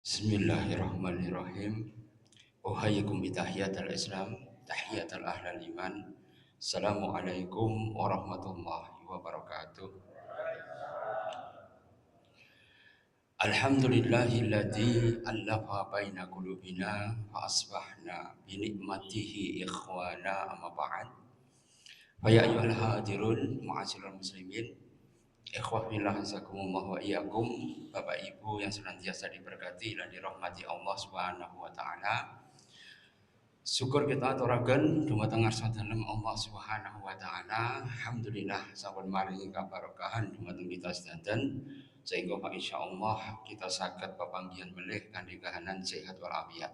Bismillahirrahmanirrahim. Uhayyikum bitahiyatul Islam, tahiyatul ahlal iman. Assalamualaikum warahmatullahi wabarakatuh. Alhamdulillahilladzi allafa baina qulubina fa asbahna bi nikmatihi ikhwana amma ba'd. Fa ya ayyuhal hadirun ma'asyiral muslimin, ikhwah fillah hazakumullah wa iyyakum. Bapak Ibu yang senantiasa diberkati dan dirahmati Allah Subhanahu wa taala. Syukur kita aturaken dumateng ngarsa dalem Allah Subhanahu wa taala. Alhamdulillah sampun maringi kabarakahan dumateng kita sedanten sehingga insyaallah kita saged pepanggihan melih kanthi kahanan sehat walafiat.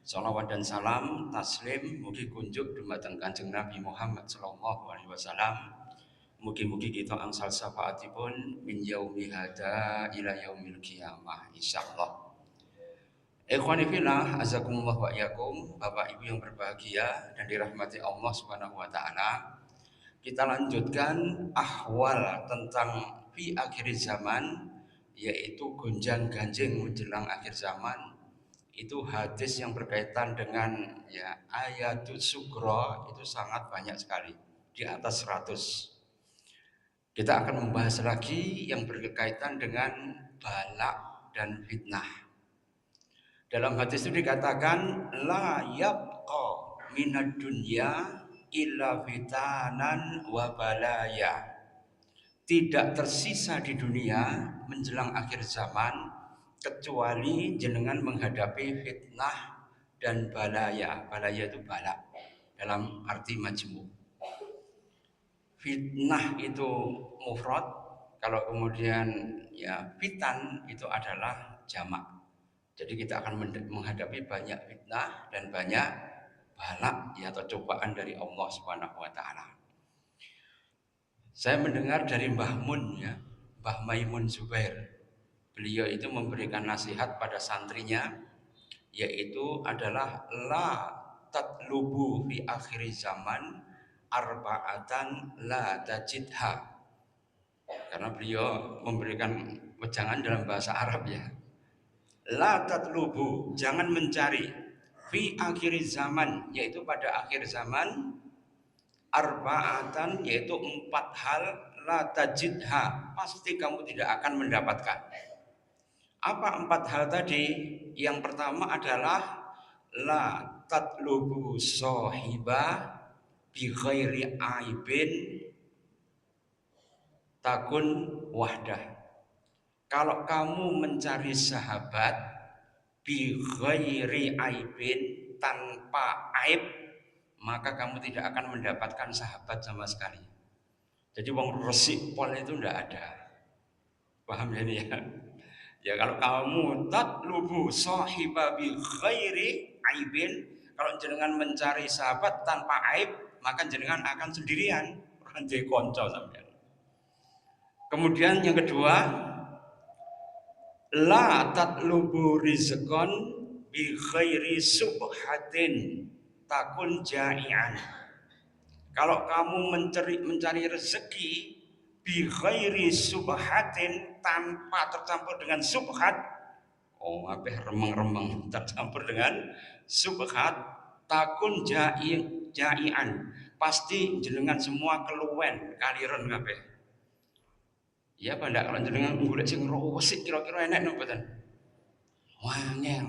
Shalawat dan salam taslim mugi kunjuk dumateng Kanjeng Nabi Muhammad sallallahu alaihi wasallam. Mugi-mugi kita angsal syafaatipun min yaumi hada ila yaumil qiyamah insyaallah. Ikhwani fillah, azakumullah wa iyyakum, Bapak Ibu yang berbahagia dan dirahmati Allah Subhanahu wa taala. Kita lanjutkan ahwal tentang fi akhir zaman, yaitu gonjang-ganjing menjelang akhir zaman. Itu hadis yang berkaitan dengan ayatul sugro itu sangat banyak sekali, di atas 100. Kita akan membahas lagi yang berkaitan dengan balak dan fitnah. Dalam hadis itu dikatakan la yabqa minad dunya illa fitanan wa balaya. Tidak tersisa di dunia menjelang akhir zaman kecuali jenengan menghadapi fitnah dan balaya. Balaya itu balak dalam arti majmuk. Fitnah itu mufrad, kalau kemudian fitan itu adalah jamak. Jadi kita akan menghadapi banyak fitnah dan banyak balak atau cobaan dari Allah Subhanahu wa taala. Saya mendengar dari Mbah Mun Mbah Maimun Zubair. Beliau itu memberikan nasihat pada santrinya, yaitu adalah la tatlubu fi akhir zaman arba'atan la tajidha. Karena beliau memberikan wejangan dalam bahasa Arab La tatlubu, jangan mencari fi akhir zaman, yaitu pada akhir zaman, arba'atan, yaitu 4 hal, la tajidha, pasti kamu tidak akan mendapatkan. Apa 4 hal tadi? Yang pertama adalah la tatlubu sohiba bi ghairi aibin takun wahdah. Kalau kamu mencari sahabat bi ghairi aibin, tanpa aib, maka kamu tidak akan mendapatkan sahabat sama sekali. Jadi wong resik pol itu tidak ada. Paham ya ini ya? Ya kalau kamu tatlubu sahiba bi ghairi aibin, kalau jenengan mencari sahabat tanpa aib, maka jenengan akan sendirian, orang jadi konco sampean. Kemudian yang kedua, la tatlubu rizqan bi ghairi subhatin takun ja'ian. Kalau kamu mencari rezeki bi ghairi subhatin, tanpa tercampur dengan subhat, remeng-remeng tercampur dengan subhat, takun ja'ian, pasti jenengan semua keluwen kaliren kabeh. Ya apa ndak, kalau jenengan golek sing resik kira-kira enak napa mboten? Wangel.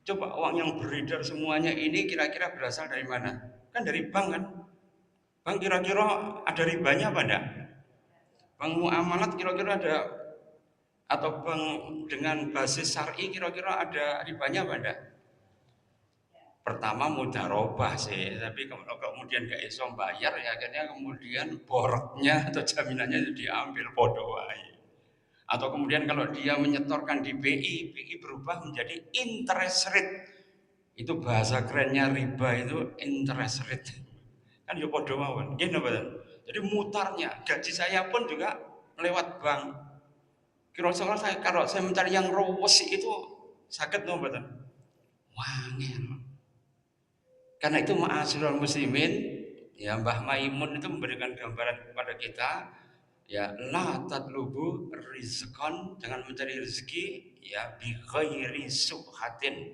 Coba uang yang beredar semuanya ini kira-kira berasal dari mana? Kan dari bank kan? Bank kira-kira ada ribanya apa enggak? Bank muamalat kira-kira ada, atau bank dengan basis syar'i kira-kira ada ribanya apa enggak? Pertama mudharabah sih, tapi kalau kemudian gak iso bayar ya akhirnya kemudian boroknya atau jaminannya itu diambil podo wae. Atau kemudian kalau dia menyetorkan di BI berubah menjadi interest rate. Itu bahasa kerennya riba itu interest rate. Kan ya podo mawon. Nggih napa? Jadi mutarnya gaji saya pun juga lewat bank. Kira-kira kalau saya mencari yang rawes itu sakit napa mboten? Wangel. Karena itu ma'asyiral muslimin, Mbah Maimun itu memberikan gambaran kepada kita Ya, la tatlubu rizqan, jangan mencari rezeki ya bi ghairi subhatin.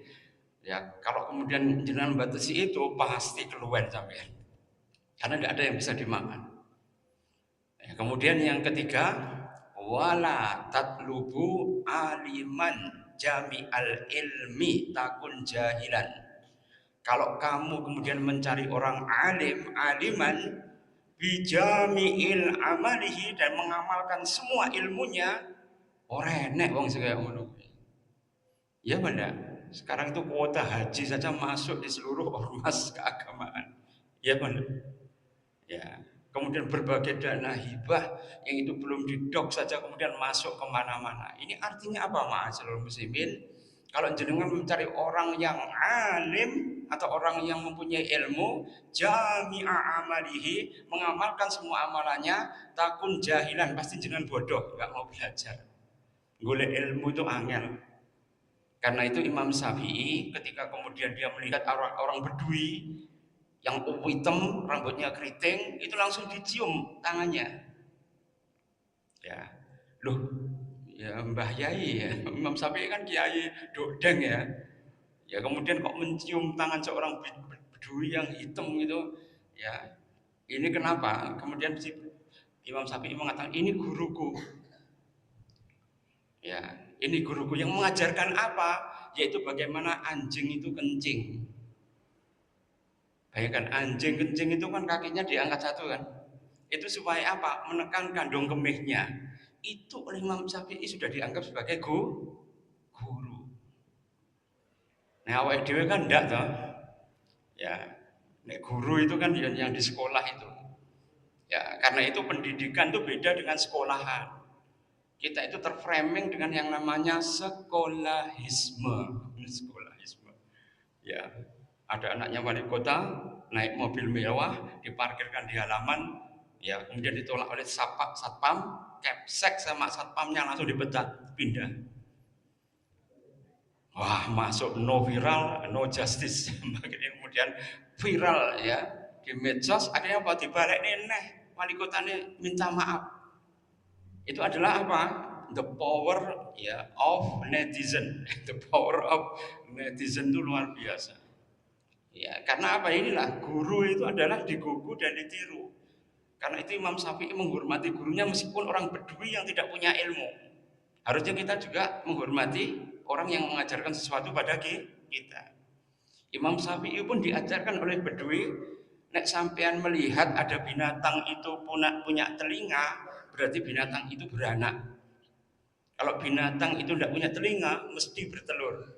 Ya, kalau kemudian jenengan batasi itu pasti keluar sampean. Karena tidak ada yang bisa dimakan. Ya, kemudian yang ketiga, wala tatlubu aliman jami'al ilmi takun jahilan. Kalau kamu kemudian mencari orang alim, aliman bijami'il amalihi dan mengamalkan semua ilmunya, ora enek wong sing kaya ngono. Ya benar. Sekarang itu kuota haji saja masuk di seluruh ormas keagamaan. Ya benar. Ya. Kemudian berbagai dana hibah yang itu belum didok saja kemudian masuk kemana-mana. Ini artinya apa, ma'asyiral muslimin? Kalau jenengan mencari orang yang alim atau orang yang mempunyai ilmu, jami'a amalihi, mengamalkan semua amalannya, takun jahilan, pasti jenengan bodoh, nggak mau belajar. Golek ilmu itu angel. Karena itu Imam Syafi'i ketika kemudian dia melihat orang-orang Bedui yang hitam, rambutnya keriting, itu langsung dicium tangannya. Ya, loh, ya Mbah Yai ya, Imam Syafi'i kan kiai dodeng ya. Ya kemudian kok mencium tangan seorang Bedui yang hitam gitu, ya ini kenapa? Kemudian si Imam Syafi'i mengatakan ini guruku. Ya, ini guruku yang mengajarkan apa? Yaitu bagaimana anjing itu kencing. Bayangkan anjing kencing itu kan kakinya diangkat satu kan. Itu supaya apa? Menekan kandung kemihnya. Itu oleh Imam Syafi'i sudah dianggap sebagai guru. Nah awake dhewe kan enggak toh. Ya, nek guru itu kan yang di sekolah itu. Ya, karena itu pendidikan itu beda dengan sekolahan. Kita itu terframing dengan yang namanya sekolahisme. Sekolahisme. Ya, ada anaknya wali kota naik mobil mewah diparkirkan di halaman, ya kemudian ditolak oleh satpam, kepsek sama satpamnya langsung dipecat, pindah. Wah, masuk no viral, no justice. Makanya kemudian viral ya di medsos, akhirnya apa dibalik nih wali kotanya minta maaf. Itu adalah apa? The power ya of netizen. The power of netizen itu luar biasa. Ya, karena apa, inilah guru itu adalah digugu dan ditiru. Karena itu Imam Syafi'i menghormati gurunya meskipun orang Bedui yang tidak punya ilmu. Harusnya kita juga menghormati orang yang mengajarkan sesuatu pada kita. Imam Syafi'i pun diajarkan oleh Bedui, nek sampean melihat ada binatang itu punya telinga, berarti binatang itu beranak. Kalau binatang itu tidak punya telinga, mesti bertelur.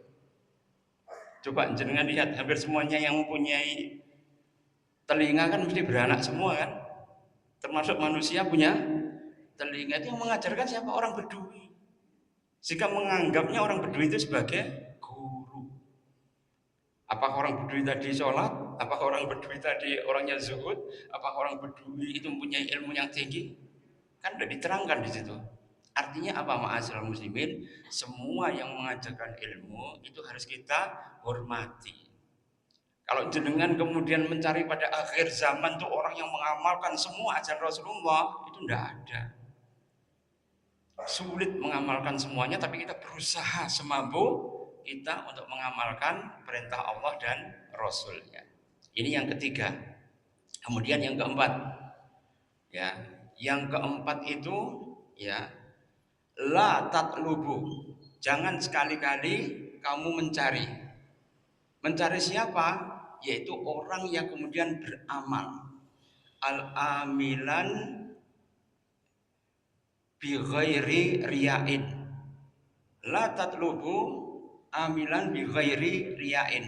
Coba jenengan lihat, hampir semuanya yang mempunyai telinga kan mesti beranak semua kan. Termasuk manusia punya telinga. Itu yang mengajarkan siapa? Orang Bedui. Sehingga menganggapnya orang Bedui itu sebagai guru. Apakah orang Bedui tadi sholat? Apakah orang Bedui tadi orangnya zuhud? Apakah orang Bedui itu mempunyai ilmu yang tinggi? Kan sudah diterangkan di situ. Artinya apa, ma'asyiral muslimin? Semua yang mengajarkan ilmu itu harus kita hormati. Kalau jenengan kemudian mencari pada akhir zaman tuh orang yang mengamalkan semua ajaran Rasulullah, itu tidak ada. Sulit mengamalkan semuanya, tapi kita berusaha semampu kita untuk mengamalkan perintah Allah dan Rasulnya. Ini yang ketiga. Kemudian yang keempat, ya, yang keempat itu ya la tatlubu. Jangan sekali-kali kamu mencari. Mencari siapa? Yaitu orang yang kemudian beramal. Al-amilan bi ghairi riyain. La tatlubu amilan bi ghairi riyain.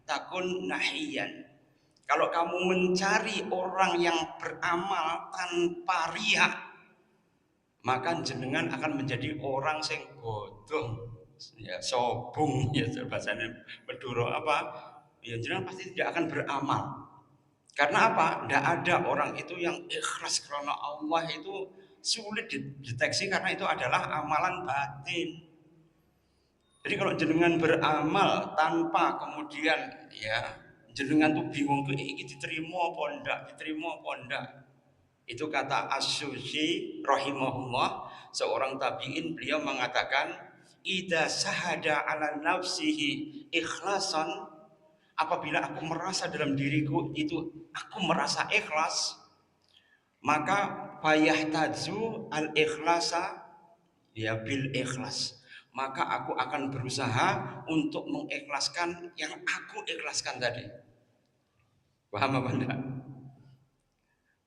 Takun nahiyan. Kalau kamu mencari orang yang beramal tanpa riya, maka jenengan akan menjadi orang sing bodoh, ya sobung ya bahasanya Madura apa, ya jenengan pasti tidak akan beramal. Karena apa? Tidak ada orang itu yang ikhlas karena Allah, itu sulit dideteksi karena itu adalah amalan batin. Jadi kalau jenengan beramal tanpa kemudian ya jenengan tuh bingung, ini diterima apa enggak, diterima apa enggak. Itu kata As-Susi rahimahullah, seorang tabi'in, beliau mengatakan, "Idza sahada 'ala nafsihi ikhlasan," apabila aku merasa dalam diriku itu aku merasa ikhlas, maka fayahtaju al-ikhlasa ya bil ikhlas. Maka aku akan berusaha untuk mengikhlaskan yang aku ikhlaskan tadi. Paham apa enggak?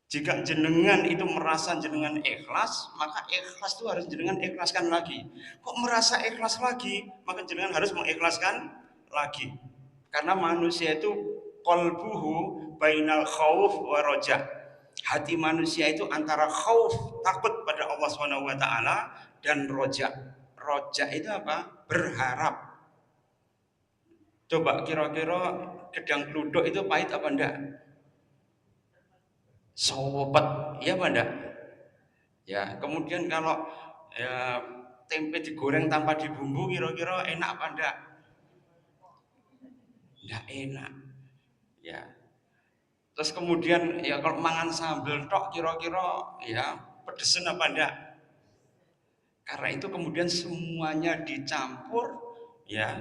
Jika jenengan itu merasa jenengan ikhlas, maka ikhlas itu harus jenengan ikhlaskan lagi. Kok merasa ikhlas lagi, maka jenengan harus mengikhlaskan lagi. Karena manusia itu qalbuhu bainal khauf wa roja. Hati manusia itu antara khauf, takut pada Allah Subhanahu wa taala, dan roja. Roja itu apa? Berharap. Coba kira-kira gedang kluduk itu pahit apa enggak? Sopet, ya apa enggak? Ya, kemudian kalau ya, tempe digoreng tanpa dibumbu kira-kira enak apa enggak? Enggak enak. Ya. Terus kemudian ya kalau mangan sambal tok kira-kira ya pedesen apa enggak? Karena itu kemudian semuanya dicampur ya,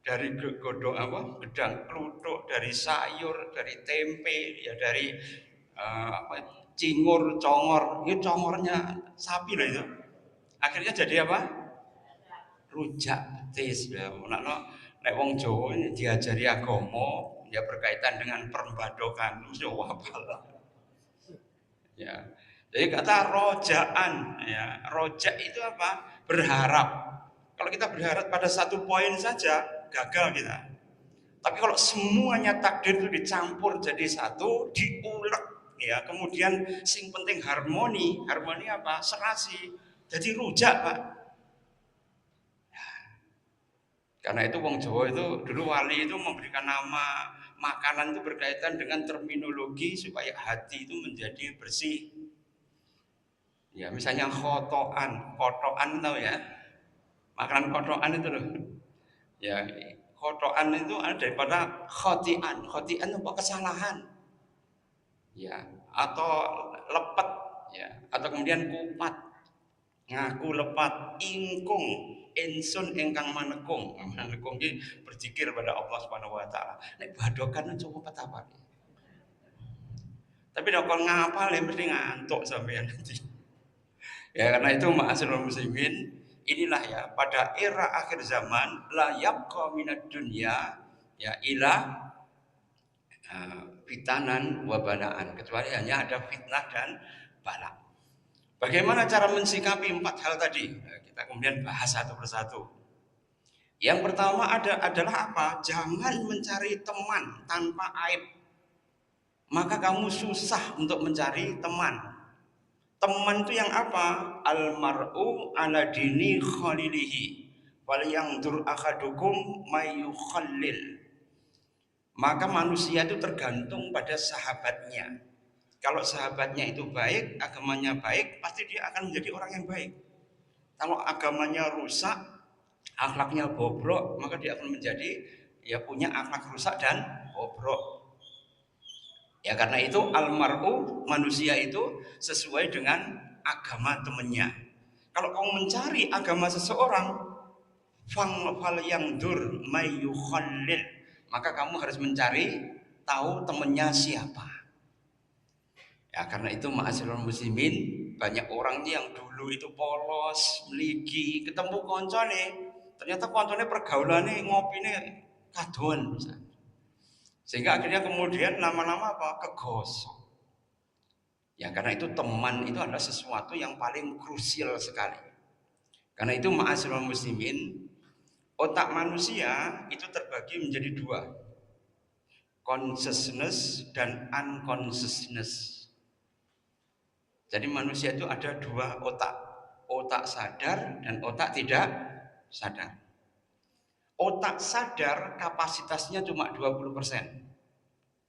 dari godong apa? Gedang kluthuk, dari sayur, dari tempe, ya dari apa, cingur, congor. Ini congornya sapi loh itu. Akhirnya jadi apa? Rujak betis ya. Nek wong Jawa ini diajari agama ya berkaitan dengan perbadokan yo apal. Ya. Jadi kata rojaan ya, rojak itu apa? Berharap. Kalau kita berharap pada satu poin saja gagal kita. Tapi kalau semuanya takdir itu dicampur jadi satu, diulek ya, kemudian sing penting harmoni. Harmoni apa? Serasi. Jadi rujak, Pak. Karena itu wong Jawa itu dulu wali itu memberikan nama makanan itu berkaitan dengan terminologi supaya hati itu menjadi bersih. Ya, misalnya kotoan tahu ya? Makanan kotoan itu loh. Ya, kotoan itu ada daripada khotian. Khotian itu apa? Kesalahan. Ya, atau lepet ya, atau kemudian kupat. Ngaku lepat ingkung insun ingkang manekung. Manekung ini berzikir pada Allah Subhanahu wa taala. Nek badokan coba petapa. Tapi nek kon ngapal ya mesti ngantuk sampean nanti. Ya karena itu ma'asyiral muslimin, inilah ya pada era akhir zaman la yabqa minad dunya ya ila fitanan wa balaan, kecuali hanya ada fitnah dan bala. Bagaimana cara mensikapi empat hal tadi? Nah, kita kemudian bahas satu persatu. Yang pertama adalah apa? Jangan mencari teman tanpa aib. Maka kamu susah untuk mencari teman. Teman itu yang apa? Almar'u ala dini khalilihi. Wal yang dur akadukum mayukhallil. Maka manusia itu tergantung pada sahabatnya. Kalau sahabatnya itu baik, agamanya baik, pasti dia akan menjadi orang yang baik. Kalau agamanya rusak, akhlaknya bobrok, maka dia akan menjadi ya punya akhlak rusak dan bobrok. Ya karena itu almar'u, manusia itu sesuai dengan agama temannya. Kalau kamu mencari agama seseorang, fal yang dur mayyukhallil, maka kamu harus mencari tahu temannya siapa. Ya karena itu ma'asyiral muslimin, banyak orang yang dulu itu polos, meligi, ketemu koncone, ternyata koncone pergaulannya ngopine kadoan misalnya. Sehingga akhirnya kemudian lama-lama apa? Kegosok. Ya karena itu teman itu adalah sesuatu yang paling krusial sekali. Karena itu ma'asyiral muslimin, otak manusia itu terbagi menjadi dua. Consciousness dan unconsciousness. Jadi manusia itu ada dua otak. Otak sadar dan otak tidak sadar. Otak sadar kapasitasnya cuma 20%.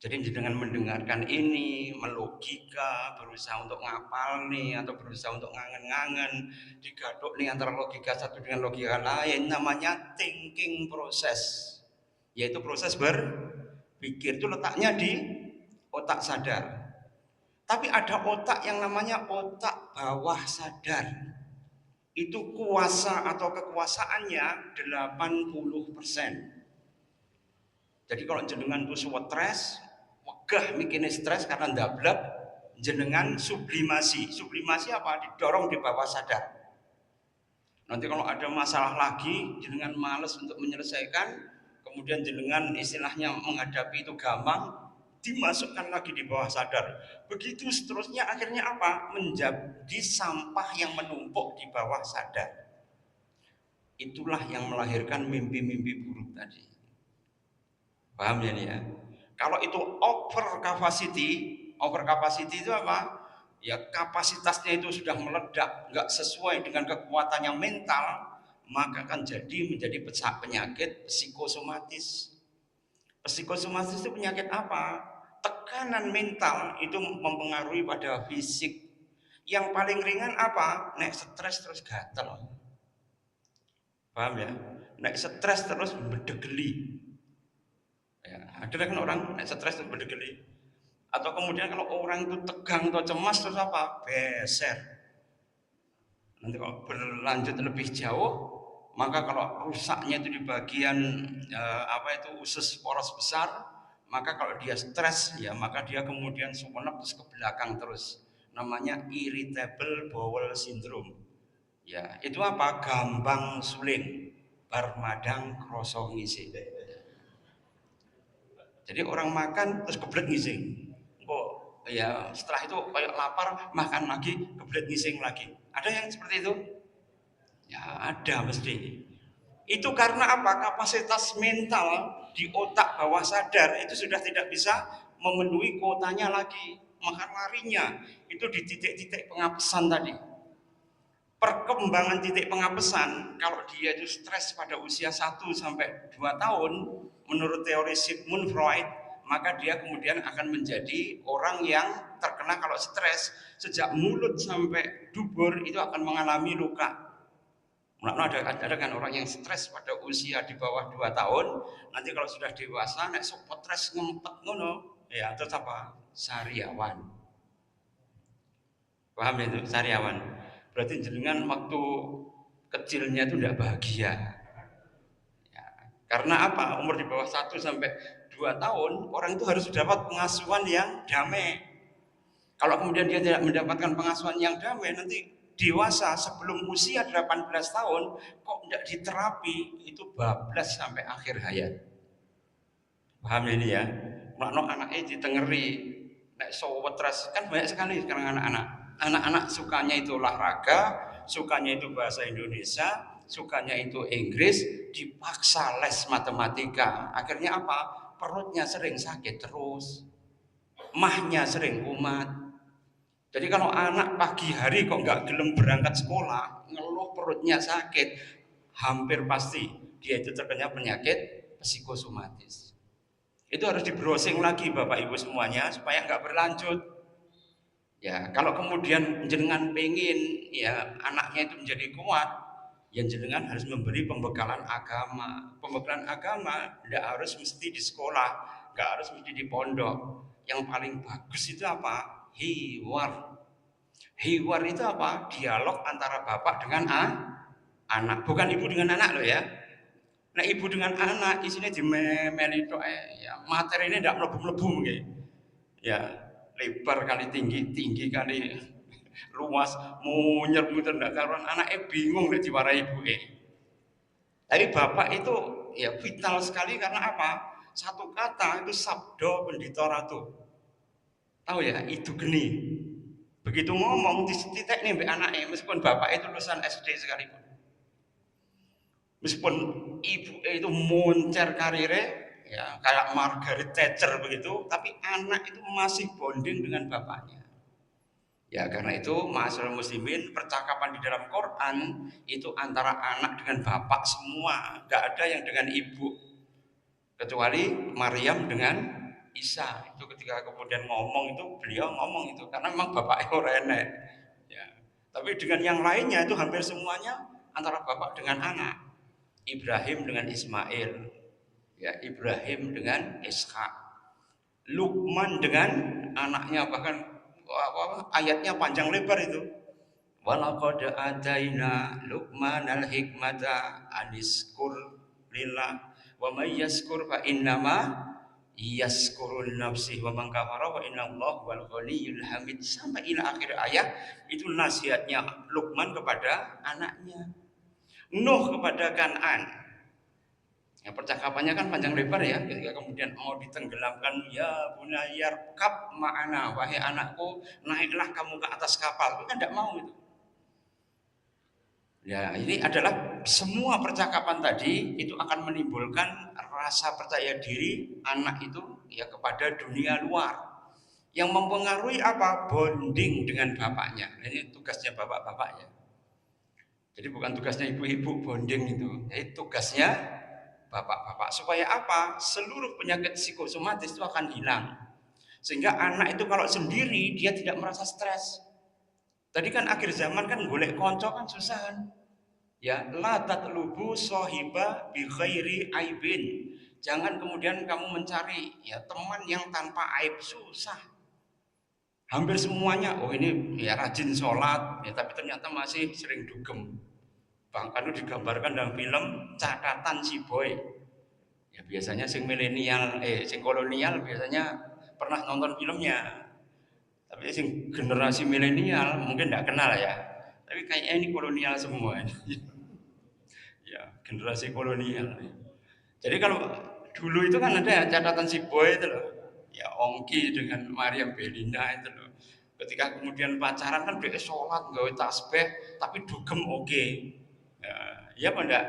Jadi dengan mendengarkan ini, melogika, berusaha untuk ngapal nih, atau berusaha untuk ngangen-ngangen, digaduk nih antara logika satu dengan logika lain, namanya thinking process. Yaitu proses berpikir, itu letaknya di otak sadar. Tapi ada otak yang namanya otak bawah sadar. Itu kuasa atau kekuasaannya 80%. Jadi kalau jenengan tuh stres, wegah mikirnya stres karena ndablek, jenengan sublimasi. Sublimasi apa? Didorong di bawah sadar. Nanti kalau ada masalah lagi, jenengan males untuk menyelesaikan, kemudian jenengan istilahnya menghadapi itu gampang, dimasukkan lagi di bawah sadar. Begitu seterusnya akhirnya apa? Menjadi sampah yang menumpuk di bawah sadar. Itulah yang melahirkan mimpi-mimpi buruk tadi. Paham ya nih ya? Kalau itu over capacity itu apa? Ya kapasitasnya itu sudah meledak, nggak sesuai dengan kekuatan yang mental, maka akan menjadi penyakit psikosomatis. Psikosomatis itu penyakit apa? Tekanan mental itu mempengaruhi pada fisik. Yang paling ringan apa? Nek stres terus gatel. Paham ya? Nek stres terus berdegeli. Ya, ada kan orang nek stres terus berdegeli. Atau kemudian kalau orang itu tegang atau cemas terus apa? Beser. Nanti kalau berlanjut lebih jauh, maka kalau rusaknya itu di bagian usus poros besar, maka kalau dia stres ya maka dia kemudian sumenep terus ke belakang terus. Namanya irritable bowel syndrome. Ya, itu apa? Gampang suling, bar madang krasa ngising. Jadi orang makan terus kebelet ngising. Ya setelah itu kayak lapar makan lagi kebelet ngising lagi. Ada yang seperti itu? Ya ada mesti. Itu karena apa? Kapasitas mental di otak bawah sadar itu sudah tidak bisa memenuhi kuotanya lagi. Maka larinya itu di titik-titik pengapesan tadi. Perkembangan titik pengapesan kalau dia itu stres pada usia 1 sampai 2 tahun menurut teori Sigmund Freud, maka dia kemudian akan menjadi orang yang terkena kalau stres sejak mulut sampai dubur itu akan mengalami luka. Ada kan orang yang stres pada usia di bawah 2 tahun, nanti kalau sudah dewasa nek stres ngempet ngono ya terus apa? Sariawan. Paham ya itu sariawan? Berarti jenengan waktu kecilnya itu tidak bahagia. Ya, karena apa? Umur di bawah 1 sampai 2 tahun orang itu harus dapat pengasuhan yang damai. Kalau kemudian dia tidak mendapatkan pengasuhan yang damai, nanti dewasa sebelum usia 18 tahun kok tidak diterapi, itu bablas sampai akhir hayat. Paham ini ya? Makno anaknya ditengeri, nek stres kan banyak sekali sekarang anak-anak. Anak-anak sukanya itu olahraga, sukanya itu bahasa Indonesia, sukanya itu Inggris, dipaksa les matematika. Akhirnya apa? Perutnya sering sakit terus, mahnya sering kumat. Jadi kalau anak pagi hari kok nggak gelem berangkat sekolah, ngeluh perutnya sakit, hampir pasti dia itu terkena penyakit psikosomatis. Itu harus di browsing lagi Bapak Ibu semuanya supaya nggak berlanjut. Ya, kalau kemudian jenengan pengen ya anaknya itu menjadi kuat, ya jenengan harus memberi pembekalan agama. Pembekalan agama tidak harus mesti di sekolah, nggak harus mesti di pondok. Yang paling bagus itu apa? Hiwar. Hiwar itu apa? Dialog antara bapak dengan anak, bukan ibu dengan anak loh ya. Nah ibu dengan anak isinya dimemeli itu ya materi ini tidak melebu-melebu mungkin. Ya lebar kali tinggi, tinggi kali luas, munyer-munyer ndak karuan anaknya bingung nek diwarai ibuke. Tapi bapak itu ya vital sekali karena apa? Satu kata itu sabdo pendito ratu. Tahu ya, itu geni. Begitu ngomong di titik nih mbak anaknya, meskipun bapak itu lulusan SD sekalipun. Meskipun ibu itu moncer karirnya, ya kayak Margaret Thatcher begitu, tapi anak itu masih bonding dengan bapaknya. Ya karena itu ma'asyiral muslimin, percakapan di dalam Quran itu antara anak dengan bapak semua, nggak ada yang dengan ibu, kecuali Maryam dengan Isa. Itu ketika kemudian ngomong itu beliau ngomong itu karena memang bapaknya orang enek. Ya. Tapi dengan yang lainnya itu hampir semuanya antara bapak dengan anak. Ibrahim dengan Ismail, ya Ibrahim dengan Ishak, Lukman dengan anaknya bahkan ayatnya panjang lebar itu. Walaqad ataina Luqmanal hikmata aniskur lillah wa may yaskur fa innama yaskurun nafsi wa man kafara wa innallaha wal ghaniyyul hamid sampai ila akhir ayat. Itu nasihatnya Luqman kepada anaknya, Nuh kepada Kan'an. Ya, percakapannya kan panjang lebar ya, ketika kemudian mau ditenggelamkan, ya bunayya kap ma'ana, wahai anakku naiklah kamu ke atas kapal. Itu kan tidak mau itu. Ya, ini adalah semua percakapan tadi itu akan menimbulkan rasa percaya diri anak itu ya kepada dunia luar. Yang mempengaruhi apa? Bonding dengan bapaknya. Ini tugasnya bapak-bapak ya. Jadi bukan tugasnya ibu-ibu bonding itu. Ini tugasnya bapak-bapak. Supaya apa? Seluruh penyakit psikosomatis itu akan hilang. Sehingga anak itu kalau sendiri dia tidak merasa stres. Tadi kan akhir zaman kan golek konco kan susah kan. Ya, la tatlubu sahiba bi khairi aibin. Jangan kemudian kamu mencari ya teman yang tanpa aib, susah. Hampir semuanya, oh ini ya rajin sholat, ya tapi ternyata masih sering dugem. Bahkan itu digambarkan dalam film Catatan Si Boy. Ya biasanya sing milenial, sing kolonial biasanya pernah nonton filmnya. Tapi sing generasi milenial mungkin tidak kenal ya. Tapi kayaknya ini kolonial semua. Ya, generasi kolonial. Jadi kalau dulu itu kan ada Catatan Si Boy itu loh. Ya Ongki dengan Mariam Belina itu loh. Ketika kemudian pacaran kan dia sholat, gawe tasbih, tapi dugem oke. Ya apa enggak?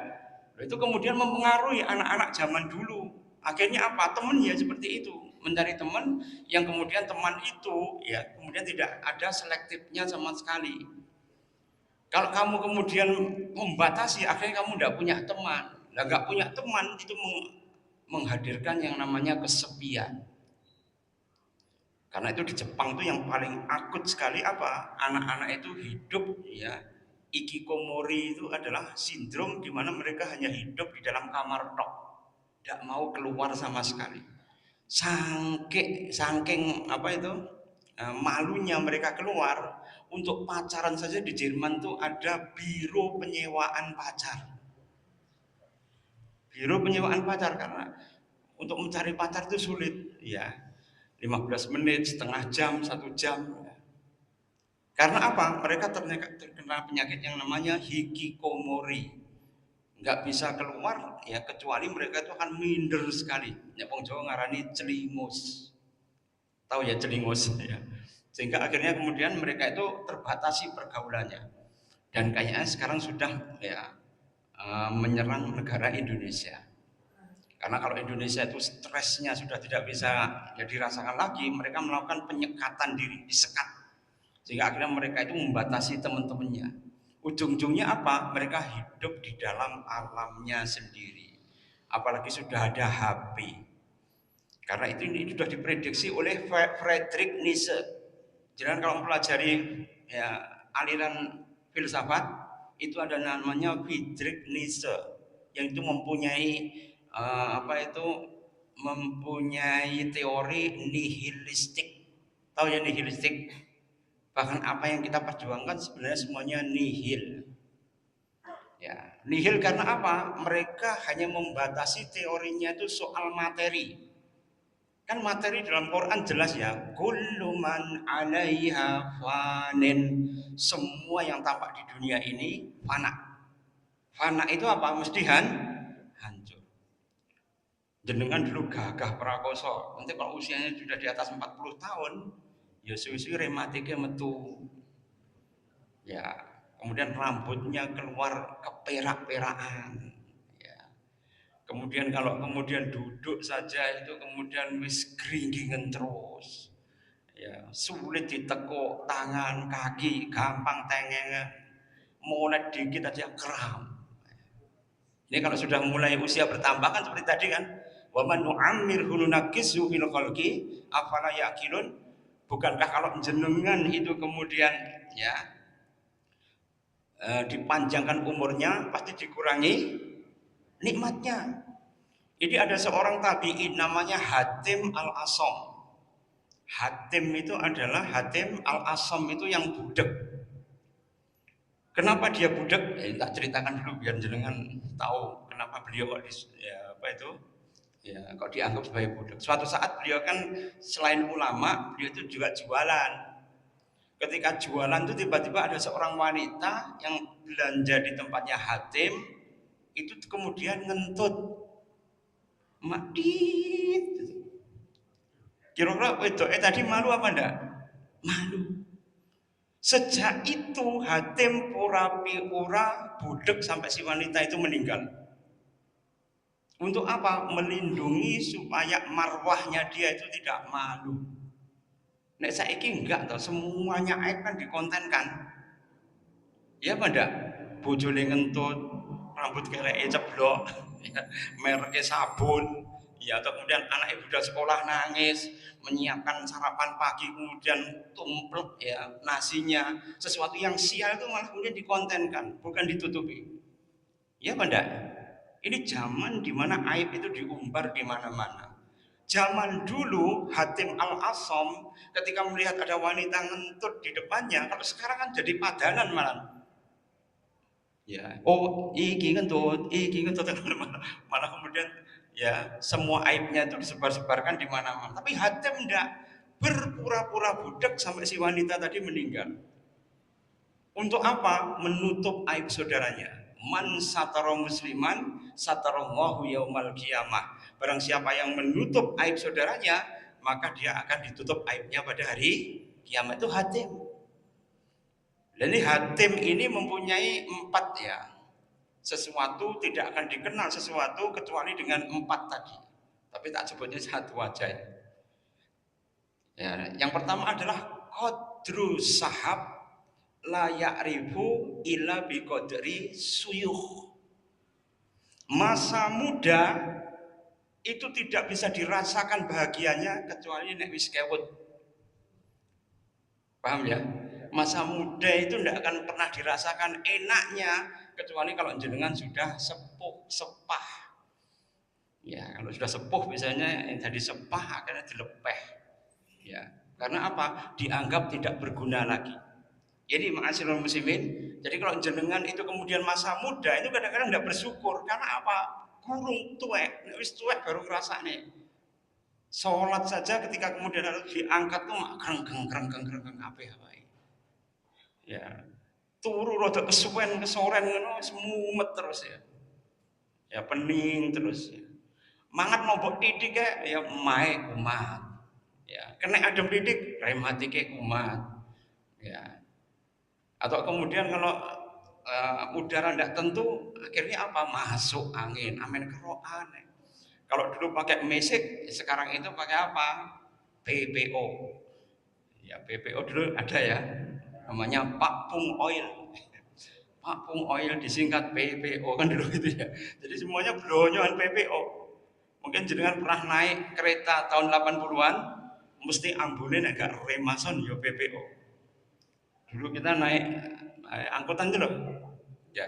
Itu kemudian mempengaruhi anak-anak zaman dulu. Akhirnya apa? Temen ya seperti itu. Mencari teman yang kemudian teman itu ya kemudian tidak ada selektifnya sama sekali. Kalau kamu kemudian membatasi, akhirnya kamu tidak punya teman. Nah, nggak punya teman itu menghadirkan yang namanya kesepian. Karena itu di Jepang tuh yang paling akut sekali apa? Anak-anak itu hidup ya. Ikikomori itu adalah sindrom di mana mereka hanya hidup di dalam kamar tok, tidak mau keluar sama sekali. Saking apa itu malunya mereka keluar. Untuk pacaran saja di Jerman tuh ada biro penyewaan pacar. Biro penyewaan pacar karena untuk mencari pacar itu sulit ya. 15 menit, setengah jam, 1 jam. Karena apa? Mereka terkena penyakit yang namanya hikikomori. Nggak bisa keluar ya kecuali mereka itu akan minder sekali. Ya wong Jawa ngarani celingus. Tahu ya celingus ya. Sehingga akhirnya kemudian mereka itu terbatasi pergaulannya. Dan kayaknya sekarang sudah ya menyerang negara Indonesia. Karena kalau Indonesia itu stresnya sudah tidak bisa ya dirasakan lagi, mereka melakukan penyekatan diri, disekat. Sehingga akhirnya mereka itu membatasi teman-temannya. Ujung-ujungnya apa? Mereka hidup di dalam alamnya sendiri. Apalagi sudah ada HP. Karena itu ini sudah diprediksi oleh Friedrich Nietzsche. Jangan kalau mempelajari ya, aliran filsafat itu ada namanya Friedrich Nietzsche yang itu mempunyai mempunyai teori nihilistik. Tahu ya nihilistik? Bahkan apa yang kita perjuangkan sebenarnya semuanya nihil. Ya, nihil karena apa? Mereka hanya membatasi teorinya itu soal materi. Kan materi dalam Quran jelas ya, kullu man 'alaiha fanin. Semua yang tampak di dunia ini fana. Fana itu apa? Mesti hancur. Jenengan dulu gagah prakoso, nanti kalau usianya sudah di atas 40 tahun, ya suwi-suwi rematiknya metu. Ya, kemudian rambutnya keluar keperak-perakan. Kemudian kalau kemudian duduk saja itu kemudian wis gringgingen terus. Ya, sulit ditekuk tangan, kaki, gampang tengengan. Mulai dikit aja kram. Ini kalau sudah mulai usia bertambah kan seperti tadi kan. Wa man nu'ammirhu nunakkisu fil khalqi afala yaqilun. Bukankah kalau jenengan itu kemudian ya dipanjangkan umurnya pasti dikurangi nikmatnya. Jadi ada seorang tabi'in namanya Hatim al-Asom. Hatim itu adalah Hatim Al-Asam itu yang budak. Kenapa dia budak? Tak ceritakan dulu biar jenengan tahu kenapa beliau kok kok dianggap sebagai budak. Suatu saat beliau kan selain ulama, beliau itu juga jualan. Ketika jualan itu tiba-tiba ada seorang wanita yang belanja di tempatnya Hatim, itu kemudian ngentut, madit. Kira-kira itu tadi malu apa enggak? Malu. Sejak itu Hatim pura pura budak sampai si wanita itu meninggal. Untuk apa? Melindungi supaya marwahnya dia itu tidak malu. Nek saiki enggak toh, semuanya aib kan dikontenkan. Ya apa enggak? Bojone ngentut, rambut keleke ceblok, mereknya sabun, ya atau kemudian anak ibu udah sekolah nangis, menyiapkan sarapan pagi kemudian tumplek ya nasinya, sesuatu yang sial itu malah kemudian dikontenkan, bukan ditutupi. Ya apa enggak? Ini zaman dimana aib itu diumbar di mana-mana. Zaman dulu Hatim Al-Asam ketika melihat ada wanita ngentut di depannya, kalau sekarang kan jadi padanan malah. Ya, oh iki ngentut malah kemudian ya semua aibnya itu disebar-sebarkan di mana-mana. Tapi Hatim enggak, berpura-pura budak sampai si wanita tadi meninggal. Untuk apa? Menutup aib saudaranya. Man satara musliman satarallahu yaumal qiyamah. Barang siapa yang menutup aib saudaranya, maka dia akan ditutup aibnya pada hari kiamat. Itu Hatim. Jadi Hatim ini mempunyai 4 ya. Sesuatu tidak akan dikenal sesuatu kecuali dengan 4 tadi. Tapi tak sebutnya satu aja ya. Yang pertama adalah qadru sahab la ya'rifu illa biqadri suyuh. Masa muda itu tidak bisa dirasakan bahagianya kecuali nek wis kewut. Paham ya? Masa muda itu tidak akan pernah dirasakan enaknya kecuali kalau jenengan sudah sepuh, sepah. Ya, kalau sudah sepuh biasanya yang tadi sepah akhirnya dilepeh. Ya, karena apa? Dianggap tidak berguna lagi. Jadi ma'asyiral muslimin, jadi kalau jenengan itu kemudian masa muda itu kadang-kadang tidak bersyukur karena apa? Kurung tuwek, nek wis tuwek baru ngrasakne. Salat saja ketika kemudian harus diangkat tuh kreng apa. Ya. Turu rada kesuwen kesoren ngono semumet terus ya. Ya pening terus ya. Mangat nombok titik ya mae kumat. Ya, kena adem titik reumatike kumat. Ya. Atau kemudian kalau udara tidak tentu akhirnya apa? Masuk angin, amin keroan. Kalau dulu pakai mesik, sekarang itu pakai apa? PPO. Ya, PPO dulu ada ya. Namanya Pakpung Oil. Pakpung Oil disingkat PPO kan dulu itu ya. Jadi semuanya blonyoan PPO. Mungkin jenengan pernah naik kereta tahun 80-an, mesti ambune agak remason ya PPO. Dulu kita naik angkutan itu loh. Ya,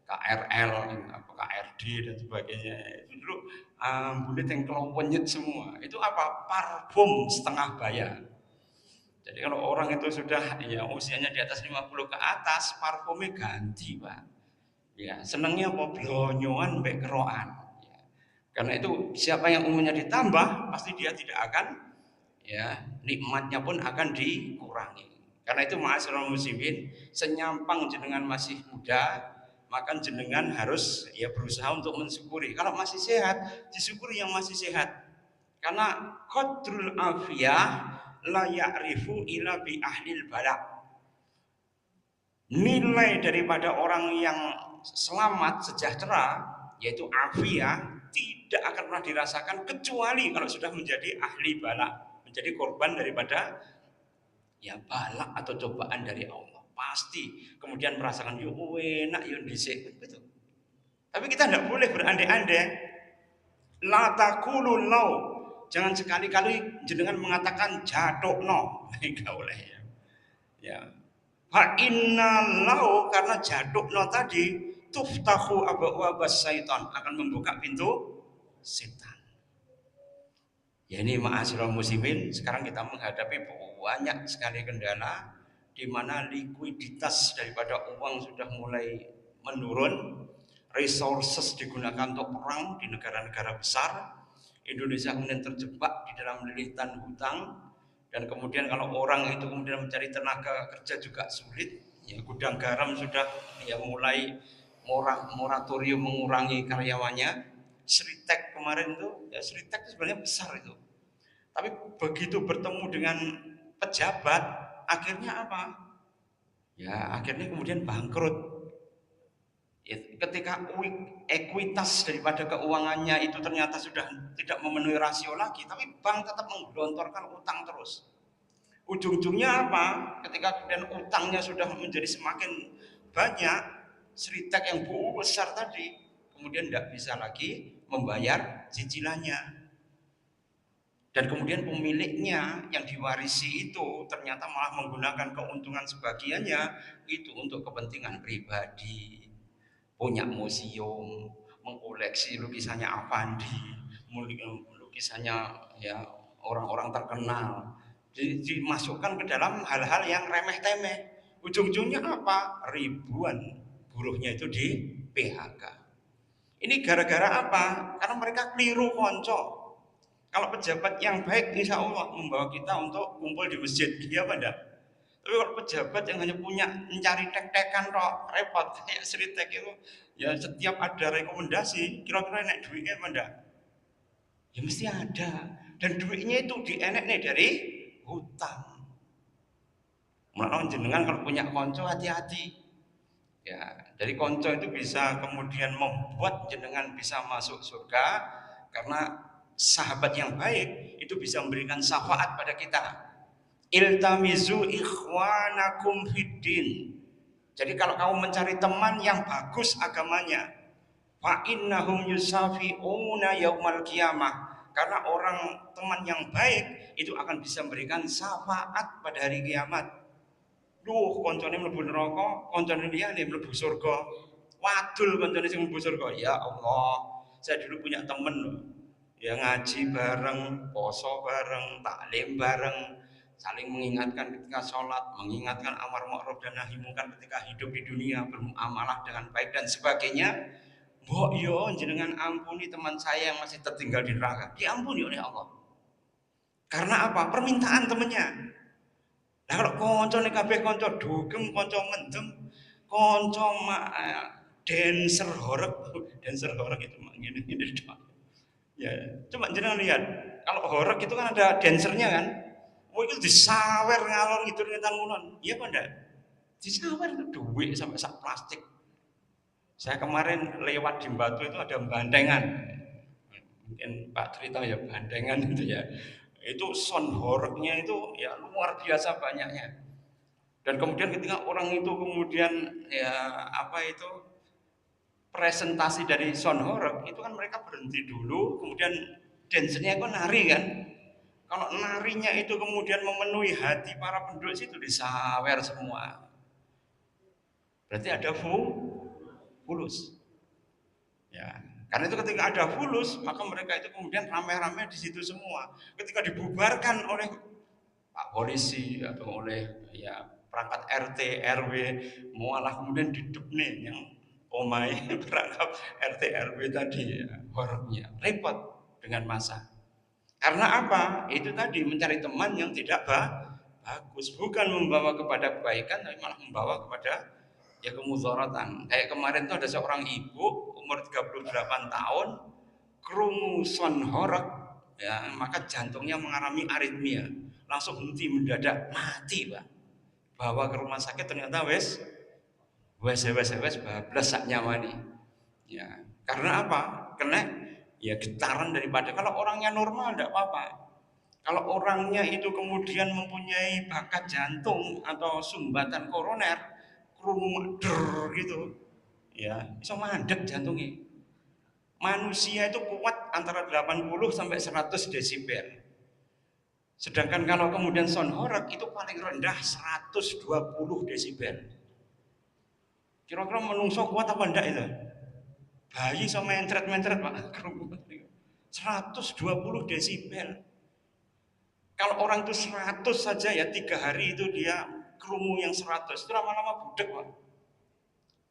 KRL, KRD dan sebagainya. Itu dulu ambune yang kelompenyet semua. Itu apa? Parfum setengah bayar. Jadi kalau orang itu sudah ya usianya di atas 50 ke atas, parfumnya ganti, Pak. Ya, senangnya apa? Blonyoan mbek keroan. Ya. Karena itu siapa yang umurnya ditambah, pasti dia tidak akan ya nikmatnya pun akan dikurangi. Karena itu ma'asyiral muslimin, senyampang jenengan masih muda, maka jenengan harus ya berusaha untuk mensyukuri. Kalau masih sehat, disyukuri yang masih sehat. Karena qadrul afiyah la ya'rifu illa bi ahlil balak. Nilai daripada orang yang selamat sejahtera yaitu afiyah tidak akan pernah dirasakan kecuali kalau sudah menjadi ahli balak, menjadi korban daripada ya balak atau cobaan dari Allah. Pasti kemudian merasakan yo enak yo dhisik betul. Tapi kita tidak boleh berandai-andai. La taqulul law. Jangan sekali-kali jenengan mengatakan jadukno. Enggak boleh ya. Ya. Fa inna lau karena jadukno tadi tuftahu abwabas syaitan akan membuka pintu setan. Ya ini ma'asyiral muslimin, sekarang kita menghadapi banyak sekali kendala di mana likuiditas daripada uang sudah mulai menurun, resources digunakan untuk perang di negara-negara besar. Indonesia kemudian terjebak di dalam lilitan hutang, dan kemudian kalau orang itu kemudian mencari tenaga kerja juga sulit. Ya, gudang garam sudah ya mulai moratorium mengurangi karyawannya. Sritek kemarin tuh, ya Sritek itu sebenarnya besar itu. Tapi begitu bertemu dengan pejabat, akhirnya apa? Ya akhirnya kemudian bangkrut. Ya, ketika ekuitas daripada keuangannya itu ternyata sudah tidak memenuhi rasio lagi, tapi bank tetap menggelontorkan utang terus. Ujung-ujungnya apa? Ketika kemudian utangnya sudah menjadi semakin banyak, Sritek yang besar tadi kemudian tidak bisa lagi membayar cicilannya. Dan kemudian pemiliknya yang diwarisi itu ternyata malah menggunakan keuntungan sebagiannya itu untuk kepentingan pribadi, punya museum, mengkoleksi lukisannya Avandi, lukisannya ya orang-orang terkenal, dimasukkan ke dalam hal-hal yang remeh-temeh. Ujung-ujungnya apa? Ribuan buruhnya itu di PHK. Ini gara-gara apa? Karena mereka keliru konco. Kalau pejabat yang baik insya Allah membawa kita untuk kumpul di masjid, iya apa enggak? Tapi kalau pejabat yang hanya punya mencari tek-tekan kok repot kayak Sritek itu, ya setiap ada rekomendasi kira-kira enak duitnya apa enggak? Ya mesti ada. Dan duitnya itu dienek nih dari hutang. Mulai jenengan kalau punya konco hati-hati. Ya, dari konco itu bisa kemudian membuat jenengan bisa masuk surga karena sahabat yang baik itu bisa memberikan syafaat pada kita. Iltamizu ikhwanakum fiddin. Jadi kalau kamu mencari teman yang bagus agamanya, fa innahum yusafiuna yaumal qiyamah. Karena orang teman yang baik itu akan bisa memberikan syafaat pada hari kiamat. Duh, koncone mlebu neraka, koncone liyane mlebu surga. Wadul koncone sing mlebu surga. Ya Allah, saya dulu punya temen loh. Ya ngaji bareng, poso bareng, taklim bareng, saling mengingatkan ketika sholat, mengingatkan amar ma'ruf dan nahi munkar ketika hidup di dunia, bermuamalah dengan baik dan sebagainya. Mbok yo jenengan ampuni teman saya yang masih tertinggal di neraka. Diampuni oleh Allah. Karena apa? Permintaan temannya. Nah kalau konco nih kabeh konco dugem, konco mendem, konco dancer horek itu mak gini doang. Ya, coba jenengan lihat. Kalau horek itu kan ada dancernya kan. Oh itu disawer ngalor gitu ngetan ngulon. Iya apa enggak? Disawer itu duit sampai sak plastik. Saya kemarin lewat di Batu itu ada bandengan. Mungkin Pak Tri tahu ya bandengan itu ya. Itu sound horeknya itu ya luar biasa banyaknya. Dan kemudian ketika orang itu kemudian ya apa itu presentasi dari sound horek itu kan mereka berhenti dulu, kemudian dancernya itu nari kan. Kalau narinya itu kemudian memenuhi hati para penduduk situ disawer semua. Berarti ada fulus. Ya, karena itu ketika ada fulus, maka mereka itu kemudian ramai-ramai di situ semua. Ketika dibubarkan oleh Pak Polisi atau oleh ya perangkat RT, RW, mualah kemudian didepne yang omai perangkat RT, RW tadi ya, horornya repot dengan masa. Karena apa? Itu tadi mencari teman yang tidak bagus, bukan membawa kepada kebaikan, tapi malah membawa kepada ya kemudaratan. Kayak kemarin tuh ada seorang ibu umur 38 tahun krungu son horeg ya, maka jantungnya mengalami aritmia, langsung henti mendadak mati, Pak. Bawa ke rumah sakit ternyata wes bablas sak nyawani. Ya, karena apa? Kena ya getaran daripada kalau orangnya normal tidak apa-apa. Kalau orangnya itu kemudian mempunyai bakat jantung atau sumbatan koroner, krungu der gitu, ya bisa mandek jantungnya. Manusia itu kuat antara 80 sampai 100 desibel. Sedangkan kalau kemudian sound horeg itu paling rendah 120 desibel. Kira-kira menungso kuat apa enggak itu? Bayi sama mentret-mentret Pak. 120 desibel. Kalau orang itu 100 saja ya 3 hari itu dia kerungu yang 100 itu lama-lama budek Pak.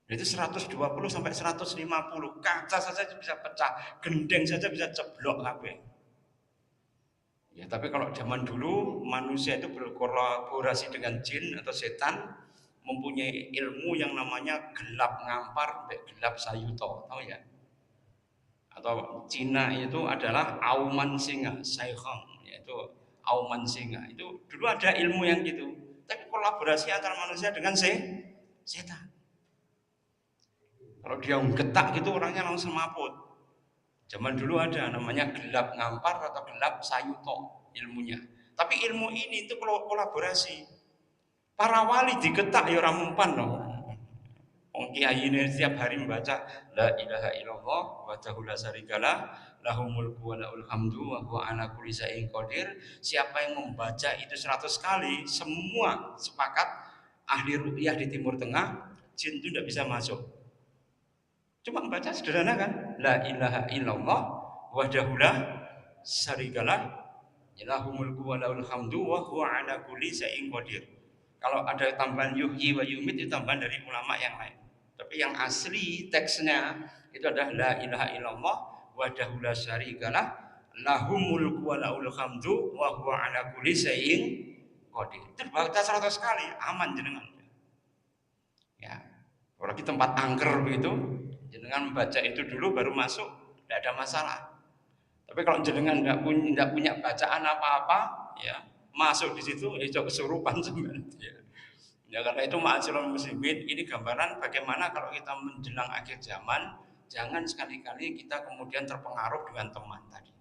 Itu 120 sampai 150 kaca saja bisa pecah, gendeng saja bisa ceblok HP. Ya, tapi kalau zaman dulu manusia itu berkolaborasi dengan jin atau setan, mempunyai ilmu yang namanya gelap ngampar, gelap sayuto, tahu ya? Atau Cina itu adalah auman singa, saihong, yaitu auman singa. Itu dulu ada ilmu yang gitu. Tapi kolaborasi antara manusia dengan setan. Kalau dia getak gitu orangnya langsung maput. Zaman dulu ada namanya gelap ngampar atau gelap sayuto ilmunya. Tapi ilmu ini itu kolaborasi. Para wali digetak ya orang mempan dong. Wong kiai ini setiap hari membaca la ilaha illallah wa la syarikalah lahul mulku wa lahul hamdu wa huwa ala kulli syai'in qadir. Siapa yang membaca itu 100 kali, semua sepakat ahli ruqyah di Timur Tengah, jin itu tidak bisa masuk. Cuma membaca sederhana kan? La ilaha illallah wa la syarikalah lahul mulku wa lahul hamdu wa huwa ala kulli syai'in qadir. Kalau ada tambahan yuhyi wa yumit itu tambahan dari ulama yang lain. Tapi yang asli teksnya itu adalah la ilaha illallah wahdahu la syarikalah lahul mulku wa lahul hamdu wa huwa ala kulli syai'in qadir. Itu baca 100 kali aman jenengan. Ya. Kalau di tempat angker begitu, jenengan membaca itu dulu baru masuk, tidak ada masalah. Tapi kalau jenengan tidak punya bacaan apa-apa, ya masuk di situ itu kesurupan sebenarnya. Ya karena itu ma'asyiral muslimin, ini gambaran bagaimana kalau kita menjelang akhir zaman, jangan sekali-kali kita kemudian terpengaruh dengan teman tadi.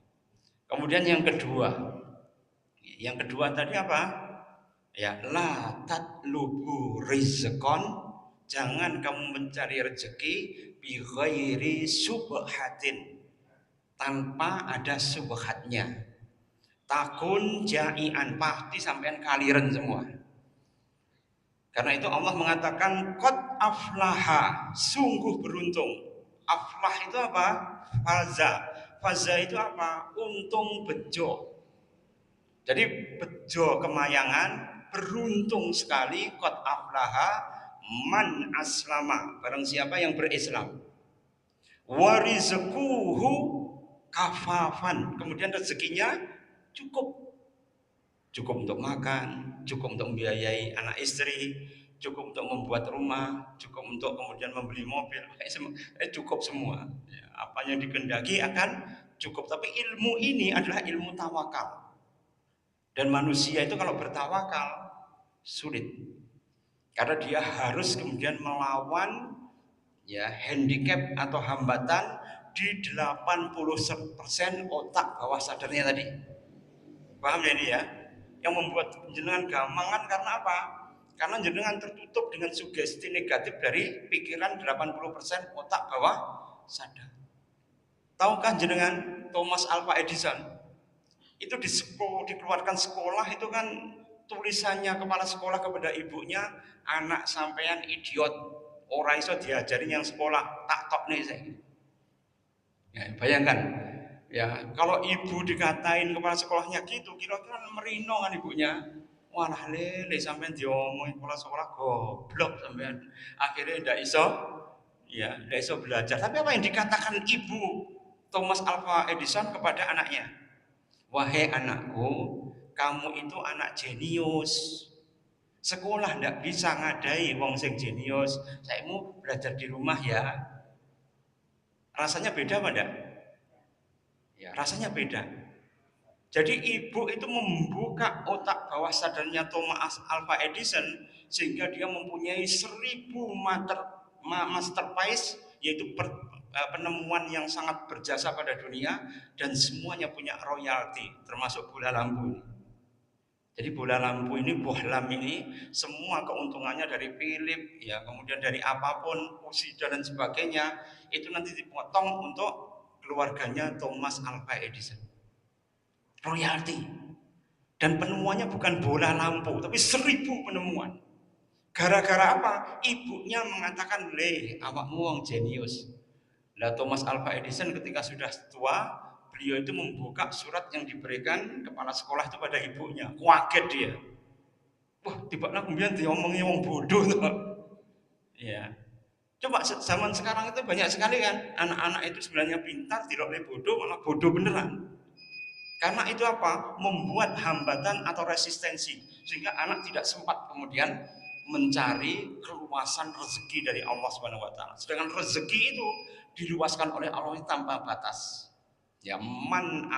Kemudian yang kedua tadi apa? Ya la tatlubu rizqan, jangan kamu mencari rezeki bi ghairi subhatin, tanpa ada subhatnya. Takun jai'an, pasti sampean kaliren semua. Karena itu Allah mengatakan qad aflaha, sungguh beruntung. Aflah itu apa? Faza. Faza itu apa? Untung bejo. Jadi bejo kemayangan, beruntung sekali qad aflaha man aslama, barang siapa yang berislam. Wa rizquhu kafafan, kemudian rezekinya cukup. Cukup untuk makan, cukup untuk membiayai anak istri, cukup untuk membuat rumah, cukup untuk kemudian membeli mobil, cukup semua. Ya, apa yang dikehendaki akan cukup. Tapi ilmu ini adalah ilmu tawakal. Dan manusia itu kalau bertawakal sulit. Karena dia harus kemudian melawan ya handicap atau hambatan di 80% otak bawah sadarnya tadi. Paham ya ini ya? Yang membuat jenengan gamangan karena apa? Karena jenengan tertutup dengan sugesti negatif dari pikiran 80% otak bawah sadar. Tahukah jenengan Thomas Alva Edison? Itu dikeluarkan sekolah itu kan tulisannya kepala sekolah kepada ibunya, anak sampean idiot, ora iso diajarin yang sekolah, tak tok nih saya. Ya, bayangkan. Ya, kalau ibu dikatain kepala sekolahnya gitu, kira-kira merino kan ibunya. Walah lele sampean diomongin kepala sekolah goblok sampean. Akhirnya ndak iso belajar. Tapi apa yang dikatakan ibu Thomas Alva Edison kepada anaknya? Wahai anakku, kamu itu anak jenius. Sekolah ndak bisa ngadai wong sing jenius. Saikmu belajar di rumah ya. Rasanya beda apa enggak? Ya, rasanya beda. Jadi ibu itu membuka otak bawah sadarnya Thomas Alva Edison sehingga dia mempunyai 1000 masterpiece, yaitu penemuan yang sangat berjasa pada dunia, dan semuanya punya royalti, termasuk bola lampu ini. Jadi bola lampu ini, bohlam ini, semua keuntungannya dari Philip, ya kemudian dari apapun, Usida dan sebagainya, itu nanti dipotong untuk keluarganya Thomas Alva Edison. Royalti. Dan penemuannya bukan bola lampu, tapi 1000 penemuan. Gara-gara apa? Ibunya mengatakan, awakmu wong jenius. Lah Thomas Alva Edison ketika sudah tua, beliau itu membuka surat yang diberikan kepala sekolah itu pada ibunya. Kaget dia. Wah, tiba-tiba kemudian diomongi wong bodoh tuh. Ya. Coba zaman sekarang itu banyak sekali kan anak-anak itu sebenarnya pintar, tidak boleh bodoh, malah bodoh beneran. Karena itu apa? Membuat hambatan atau resistensi sehingga anak tidak sempat kemudian mencari keluasan rezeki dari Allah Subhanahu wa taala. Sedangkan rezeki itu diluaskan oleh Allah tanpa batas. Ya man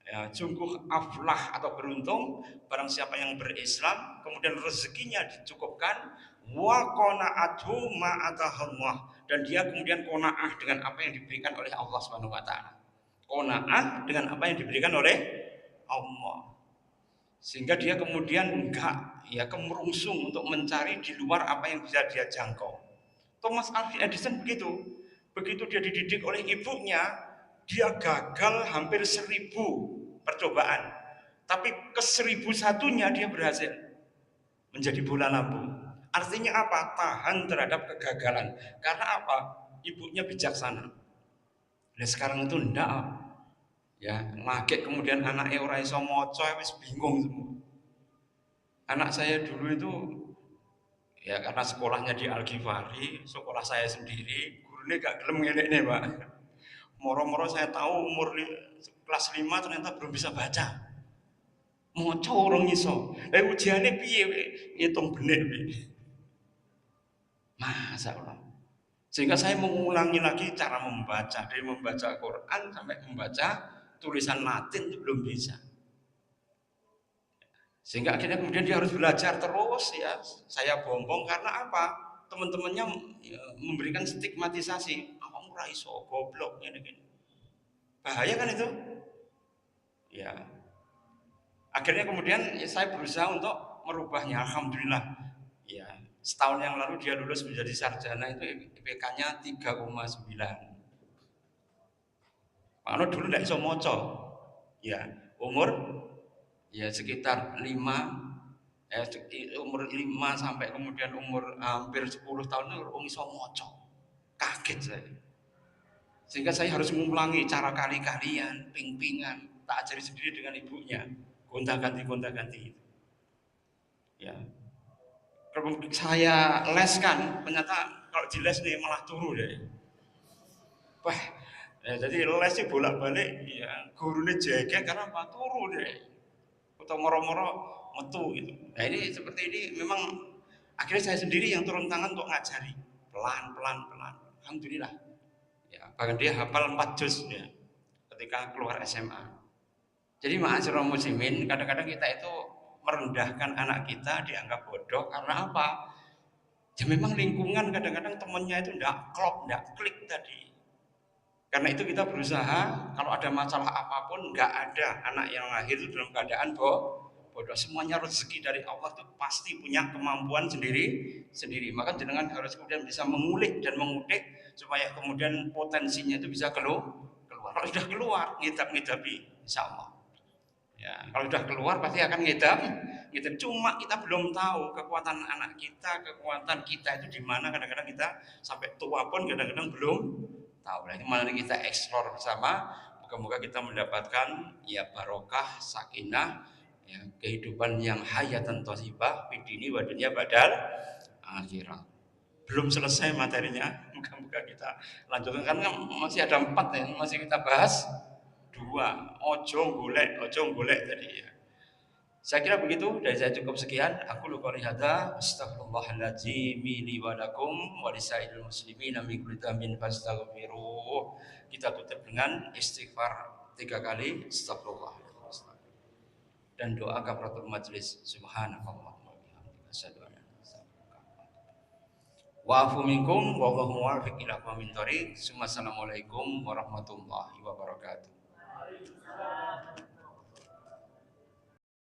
ya, sungguh aflah atau beruntung barang siapa yang berislam kemudian rezekinya dicukupkan wa qanaathu ma atahullah dan dia kemudian qanaah dengan apa yang diberikan oleh Allah Subhanahu wa taala. Qanaah dengan apa yang diberikan oleh Allah. Sehingga dia kemudian enggak ya kemerungsung untuk mencari di luar apa yang bisa dia jangkau. Thomas Alva Edison begitu. Begitu dia dididik oleh ibunya, dia gagal hampir 1000 percobaan. Tapi ke 1001-nya dia berhasil menjadi bola lampu. Artinya apa? Tahan terhadap kegagalan. Karena apa? Ibunya bijaksana. Nah sekarang itu enggak. Ya, lagi kemudian anaknya ora iso maca wis bingung semua. Anak saya dulu itu ya karena sekolahnya di Al-Ghifari, sekolah saya sendiri, gurunya gak gelem ngelekne, Pak. Moro-moro saya tahu umur kelas 5 ternyata belum bisa baca. Maca orang iso. Lah ujiane piye ngitung bener piye. Masa Allah. Sehingga saya mengulangi lagi cara membaca dari membaca Quran sampai membaca tulisan Latin itu belum bisa. Sehingga akhirnya kemudian dia harus belajar terus ya. Saya bombong karena apa? Teman-temannya memberikan stigmatisasi. Awakmu ora iso goblok ngene-ngene. Bahaya kan itu? Ya. Akhirnya kemudian ya, saya berusaha untuk merubahnya. Alhamdulillah. Ya, setahun yang lalu dia lulus menjadi sarjana itu IPK-nya 3,9. Karena dulu tidak bisa moco. Ya, umur ya sekitar 5 umur 5 sampai kemudian umur hampir 10 tahun itu orang iso moco. Kaget saya. Sehingga saya harus mengulangi cara kali-kalian, ping-pingan, tak ajari sendiri dengan ibunya. Gonta-ganti. Ya. Kalau saya leskan, ternyata kalau di les nih malah turu deh. Wah, ya, jadi les sih bolak-balik, ya gurunya jegek karena apa? Turu deh. Atau moro-moro metu gitu. Nah ini seperti ini memang akhirnya saya sendiri yang turun tangan untuk ngajari pelan. Alhamdulillah. Ya, bahkan dia hafal 4 juz ya, ketika keluar SMA. Jadi ma'asyiral muslimin, kadang-kadang kita itu merendahkan anak kita dianggap bodoh karena apa? Ya memang lingkungan kadang-kadang temannya itu enggak klop, enggak klik tadi. Karena itu kita berusaha kalau ada masalah apapun enggak ada anak yang lahir itu dalam keadaan bodoh. Semuanya rezeki dari Allah itu pasti punya kemampuan sendiri. Maka jenengan harus kemudian bisa mengulik dan mengutik supaya kemudian potensinya itu bisa keluar. Kalau sudah keluar, ngidap-ngidapi insyaallah. Ya, kalau sudah keluar pasti akan ngidam. Cuma kita belum tahu kekuatan anak kita, kekuatan kita itu di mana. Kadang-kadang kita sampai tua pun kadang-kadang belum tahu. Nah, mari kita eksplor bersama. Moga-moga kita mendapatkan ya barokah, sakinah, ya, kehidupan yang hayatan thayyibah, fidini wa dunya badal akhirat. Belum selesai materinya. Moga-moga kita lanjutkan karena masih ada 4 ya, masih kita bahas 2. Ojo golek tadi ya. Saya kira begitu dari saya cukup sekian. Aku lupa lihada astaghfirullahaladzim li wa lakum wa lisairil muslimin min kulli dhanbin fastaghfiruh. Kita tutup dengan istighfar 3 kali astagfirullah dan doa kafaratul majlis subhanallah wa bihamdika asyhadu an la ilaha illa anta wa afu minkum wallahu muwaffiq ila aqwamit thoriq. Assalamualaikum warahmatullahi wabarakatuh.